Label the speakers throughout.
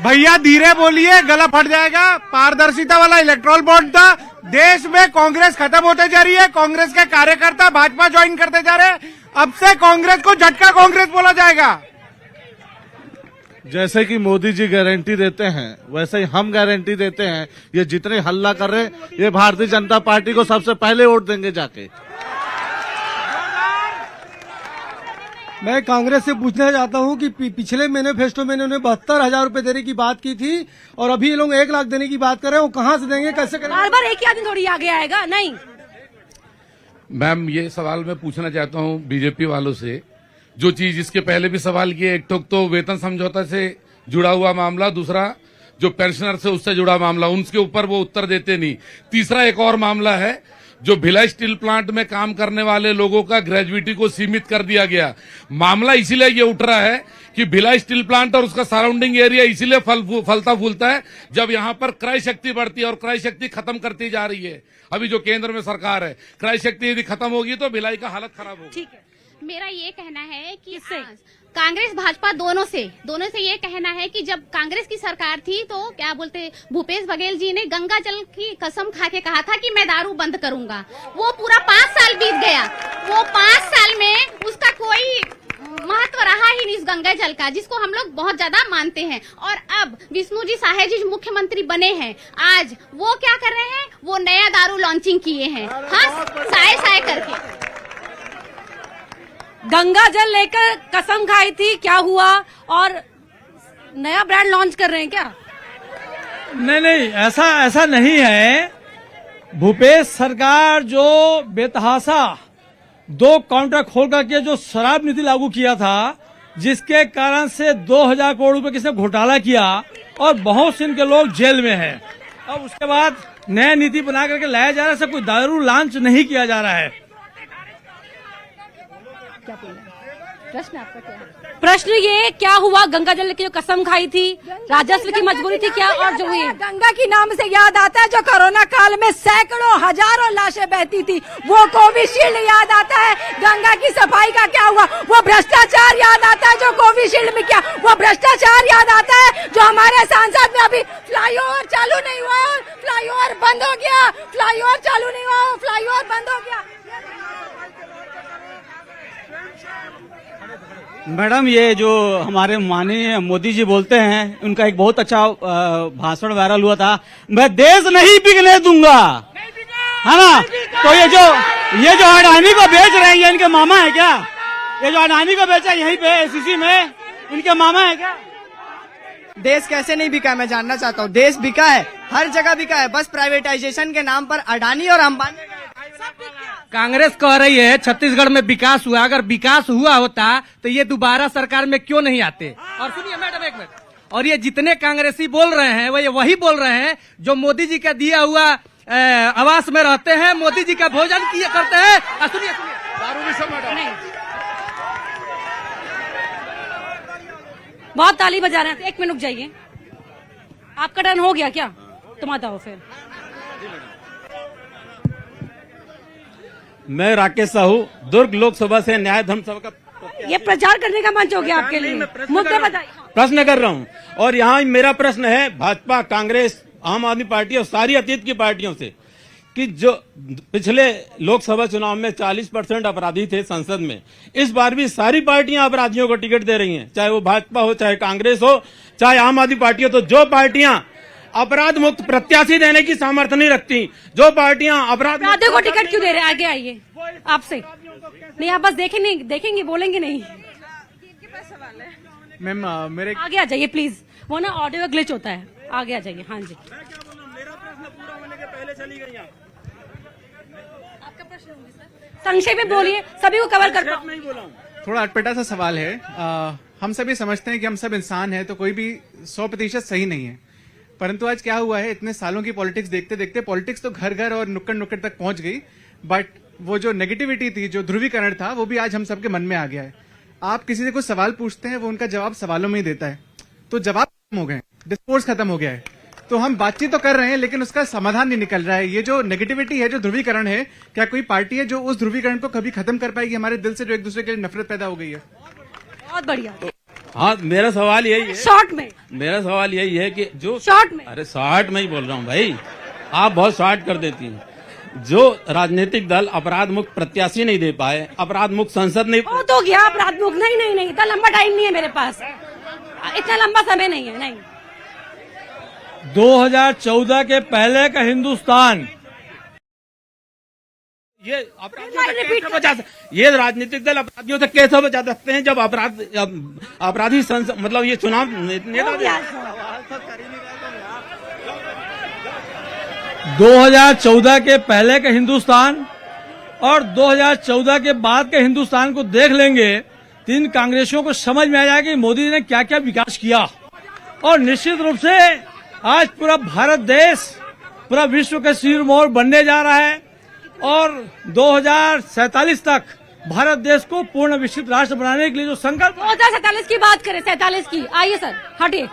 Speaker 1: भैया धीरे बोलिए, गला फट जाएगा। पारदर्शिता वाला इलेक्ट्रॉल बॉन्ड था। देश में कांग्रेस खत्म होते जा रही है। कांग्रेस के कार्यकर्ता भाजपा ज्वाइन करते जा रहे हैं। अब से कांग्रेस को झटका कांग्रेस बोला जाएगा।
Speaker 2: जैसे कि मोदी जी गारंटी देते हैं वैसे ही हम गारंटी देते हैं। ये जितने हल्ला कर रहे हैं ये भारतीय जनता पार्टी को सबसे पहले वोट देंगे जाके।
Speaker 3: मैं कांग्रेस से पूछना चाहता हूं कि पिछले मैनिफेस्टो में इन्होंने 72,000 रूपये देने की बात की थी और अभी ये लोग 1 लाख देने की बात कर रहे हैं। वो कहां से देंगे, कैसे करेंगे?
Speaker 4: बार बार एक ही आदमी थोड़ी आगे आएगा। नहीं
Speaker 5: मैम, ये सवाल मैं पूछना चाहता हूं बीजेपी वालों से। जो चीज इसके पहले भी सवाल किए, एक तो वेतन समझौता से जुड़ा हुआ मामला, दूसरा जो पेंशनर से उससे जुड़ा मामला, उनके ऊपर वो उत्तर देते नहीं। तीसरा एक और मामला है, जो भिलाई स्टील प्लांट में काम करने वाले लोगों का ग्रेजुएटी को सीमित कर दिया गया। मामला इसीलिए ये उठ रहा है कि भिलाई स्टील प्लांट और उसका सराउंडिंग एरिया इसीलिए फलता फूलता है जब यहाँ पर क्रय शक्ति बढ़ती है, और क्रय शक्ति खत्म करती जा रही है। अभी जो केंद्र में सरकार है, क्रय शक्ति यदि खत्म होगी तो भिलाई का हालत खराब होगी।
Speaker 4: ठीक है,
Speaker 6: मेरा ये कहना है कि कांग्रेस भाजपा दोनों से ये कहना है कि जब कांग्रेस की सरकार थी तो क्या बोलते, भूपेश बघेल जी ने गंगा जल की कसम खा के कहा था कि मैं दारू बंद करूंगा। वो पूरा 5 साल बीत गया। वो 5 साल में उसका कोई महत्व रहा ही नहीं इस गंगा जल का, जिसको हम लोग बहुत ज्यादा मानते हैं। और अब विष्णु जी साहे जी मुख्यमंत्री बने हैं, आज वो क्या कर रहे हैं, वो नया दारू लॉन्चिंग किए हैं। हाँ, साए करके
Speaker 4: गंगा जल लेकर कसम खाई थी, क्या हुआ? और नया ब्रांड लॉन्च कर रहे हैं क्या?
Speaker 3: नहीं, ऐसा नहीं है। भूपेश सरकार जो बेतहाशा 2 काउंटर खोल करके जो शराब नीति लागू किया था, जिसके कारण से 2,000 करोड़ रुपए किसने घोटाला किया और बहुत से इनके लोग जेल में हैं। अब उसके बाद नया नीति बना करके लाया जा रहा है। सब कोई दारू लॉन्च नहीं किया जा रहा है।
Speaker 6: प्रश्न आपका क्या है?
Speaker 4: प्रश्न ये, क्या हुआ? गंगा जल की जो कसम खाई थी, राजस्व की मजबूरी थी क्या? और जो हुई
Speaker 7: गंगा की नाम से याद आता है जो कोरोना काल में सैकड़ों हजारों लाशें बहती थी, वो कोविशील्ड याद आता है। गंगा की सफाई का क्या हुआ? वो भ्रष्टाचार याद आता है जो कोविशील्ड में किया। वो भ्रष्टाचार याद आता है जो हमारे सांसद में अभी फ्लाईओवर चालू नहीं हुआ, फ्लाईओवर बंद हो गया, फ्लाईओवर चालू नहीं हुआ, फ्लाईओवर बंद हो गया।
Speaker 8: मैडम, ये जो हमारे माननीय मोदी जी बोलते हैं, उनका एक बहुत अच्छा भाषण वायरल हुआ था, मैं देश नहीं बिकने दूंगा, है ना? तो ये जो अडानी को बेच रहे हैं, ये इनके मामा है क्या? ये जो अडानी को बेचा यहीं पे एसीसी में, इनके मामा है क्या?
Speaker 9: देश कैसे नहीं बिका, मैं जानना चाहता हूँ। देश बिका है, हर जगह बिका है, बस प्राइवेटाइजेशन के नाम पर अडानी और अंबानी।
Speaker 10: कांग्रेस कह रही है छत्तीसगढ़ में विकास हुआ। अगर विकास हुआ होता तो ये दोबारा सरकार में क्यों नहीं आते? और सुनिए मैडम, एक मिनट। और ये जितने कांग्रेसी बोल रहे हैं वो वही बोल रहे हैं जो मोदी जी का दिया हुआ आवास में रहते हैं, मोदी जी का भोजन किए करते हैं। सुनिए
Speaker 4: बहुत ताली बजा रहे हैं। 1 मिनट रुक जाइए। आपका टर्न हो गया क्या? तुम आता हो फिर।
Speaker 8: मैं राकेश साहू, दुर्ग लोकसभा से न्याय धर्म सभा का
Speaker 4: ये प्रचार करने का मंच हो गया आपके लिए। मुद्दे बताइए।
Speaker 8: प्रश्न कर रहा हूँ, और यहाँ मेरा प्रश्न है भाजपा, कांग्रेस, आम आदमी पार्टी और सारी अतीत की पार्टियों से कि जो पिछले लोकसभा चुनाव में 40% अपराधी थे संसद में, इस बार भी सारी पार्टियां अपराधियों को टिकट दे रही हैं, चाहे वो भाजपा हो, चाहे कांग्रेस हो, चाहे आम आदमी पार्टी हो। तो जो पार्टियां अपराध मुक्त प्रत्याशी देने की सामर्थ्य नहीं रखती, जो पार्टियां
Speaker 4: अपराधियों को टिकट क्यों दे रहे हैं? आगे आइए। आपसे नहीं, आप बस देखेंगे, बोलेंगे नहीं।
Speaker 1: मैम मेरे
Speaker 4: आगे आ जाइए प्लीज। वो ना ऑडियो ग्लिच होता है। आगे आ जाइए। हाँ जी,
Speaker 8: मेरा प्रश्न पूरा होने के पहले चली गई आप।
Speaker 4: आपका प्रश्न होंगे सर, संक्षेप में बोलिए, सभी को कवर कर पाऊं।
Speaker 8: नहीं बोला हूं।
Speaker 1: थोड़ा अटपटा सा सवाल है। हम सभी समझते हैं कि हम सब इंसान हैं, तो कोई भी 100% सही नहीं है। परंतु आज क्या हुआ है, इतने सालों की पॉलिटिक्स देखते देखते पॉलिटिक्स तो घर घर और नुक्कड़ तक पहुंच गई, बट वो जो नेगेटिविटी थी, जो ध्रुवीकरण था, वो भी आज हम सबके मन में आ गया है। आप किसी से कुछ सवाल पूछते हैं, वो उनका जवाब सवालों में ही देता है, तो जवाब खत्म हो गए, डिस्कोर्स खत्म हो गया है। तो हम बातचीत तो कर रहे हैं लेकिन उसका समाधान नहीं निकल रहा है। ये जो नेगेटिविटी है, जो ध्रुवीकरण है, क्या कोई पार्टी है जो उस ध्रुवीकरण को कभी खत्म कर पाएगी? हमारे दिल से जो एक दूसरे के लिए नफरत पैदा हो गई है।
Speaker 4: बहुत बढ़िया।
Speaker 8: हाँ, मेरा सवाल यही है,
Speaker 4: शॉर्ट में,
Speaker 8: मेरा सवाल यही है कि जो
Speaker 4: शॉर्ट में।
Speaker 8: अरे शॉर्ट में ही बोल रहा हूँ भाई, आप बहुत शॉर्ट कर देती हैं। जो राजनीतिक दल अपराध मुक्त प्रत्याशी नहीं दे पाए, अपराध मुक्त संसद नहीं,
Speaker 4: वो तो गया अपराध मुक्त। नहीं नहीं नहीं, इतना लंबा टाइम नहीं है मेरे पास, इतना लंबा समय नहीं है। नहीं,
Speaker 3: 2014 के पहले का हिंदुस्तान,
Speaker 8: ये अपराधियों से कैसे बचा ये राजनीतिक दल अपराधियों से कैसे बचा सकते हैं जब अपराधी संसद मतलब ये चुनाव नेता
Speaker 3: 2014 के पहले का हिंदुस्तान और 2014 के बाद के हिंदुस्तान को देख लेंगे, तीन कांग्रेसियों को समझ में आ जाएगा कि मोदी जी ने क्या क्या विकास किया। और निश्चित रूप से आज पूरा भारत देश पूरा विश्व का सिरमौर बनने जा रहा है और 2047 तक भारत देश को पूर्ण विकसित राष्ट्र बनाने के लिए जो संकल्प
Speaker 4: 2047 की बात करें, 47 की। आइए सर, हटिए,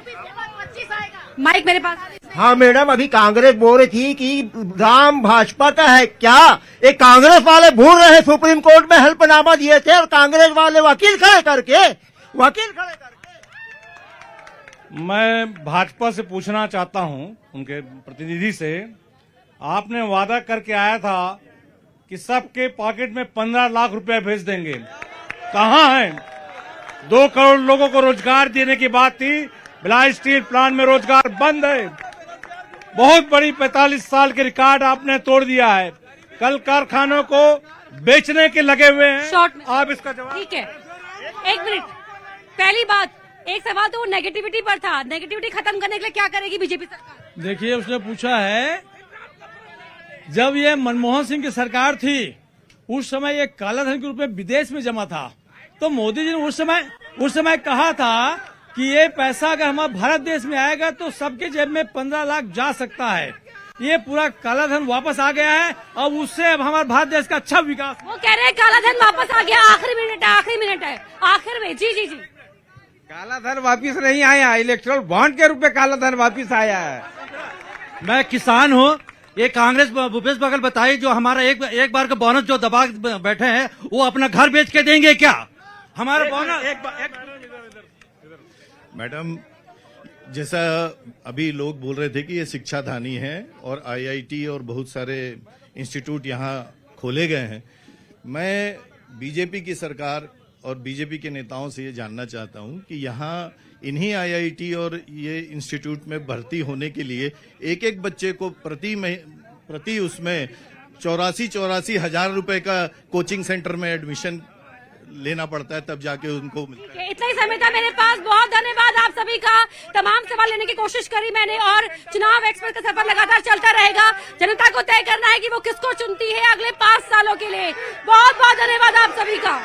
Speaker 4: माइक मेरे पास।
Speaker 9: हाँ मैडम, अभी कांग्रेस बोल रही थी कि राम भाजपा का है क्या। एक कांग्रेस वाले भूल रहे सुप्रीम कोर्ट में हल्फनामा दिए थे और कांग्रेस वाले वकील खड़े करके
Speaker 2: मैं भाजपा से पूछना चाहता हूं, उनके प्रतिनिधि से, आपने वादा करके आया था कि सबके पॉकेट में 15 लाख रुपए भेज देंगे, कहां है? 2 करोड़ लोगों को रोजगार देने की बात थी, भिलाई स्टील प्लांट में रोजगार बंद है। बहुत बड़ी 45 साल के रिकॉर्ड आपने तोड़ दिया है। कल कारखानों को बेचने के लगे हुए हैं।
Speaker 4: शॉर्ट में
Speaker 2: आप इसका जवाब।
Speaker 4: ठीक है, 1 मिनट। पहली बात, एक सवाल तो वो नेगेटिविटी पर था, नेगेटिविटी खत्म करने के लिए क्या करेगी बीजेपी सरकार?
Speaker 3: देखिए, उसने पूछा है जब ये मनमोहन सिंह की सरकार थी उस समय ये कालाधन के रूप में विदेश में जमा था, तो मोदी जी ने उस समय कहा था कि ये पैसा अगर हमारे भारत देश में आएगा तो सबके जेब में 15 लाख जा सकता है। ये पूरा कालाधन वापस आ गया है, अब उससे अब हमारे भारत देश का अच्छा विकास।
Speaker 4: वो कह रहे हैं कालाधन वापस आ गया। आखिरी मिनट है, आखिर में। जी जी जी,
Speaker 9: कालाधन वापिस नहीं आया, इलेक्ट्रल बॉन्ड के रूप में कालाधन वापिस आया है।
Speaker 10: मैं किसान हूँ, ये कांग्रेस भूपेश बघेल बताइए, जो हमारा एक बार का बोनस जो दबा बैठे हैं वो अपना घर बेच के देंगे क्या? हमारा बोनस
Speaker 11: मैडम, जैसा अभी लोग बोल रहे थे कि ये शिक्षाधानी है और आईआईटी और बहुत सारे इंस्टीट्यूट यहाँ खोले गए हैं, मैं बीजेपी की सरकार और बीजेपी के नेताओं से ये जानना चाहता हूँ कि यहाँ इन्हीं आईआईटी और ये इंस्टीट्यूट में भर्ती होने के लिए एक बच्चे को प्रति उसमें 84 हजार रुपए का कोचिंग सेंटर में एडमिशन लेना पड़ता है, तब जाके उनको मिलता है।
Speaker 4: इतना ही समय था मेरे पास। बहुत धन्यवाद आप सभी का। तमाम सवाल लेने की कोशिश करी मैंने और चुनाव एक्सप्रेस का सफर लगातार चलता रहेगा। जनता को तय करना है कि वो किसको चुनती है अगले 5 सालों के लिए। बहुत बहुत धन्यवाद आप सभी का।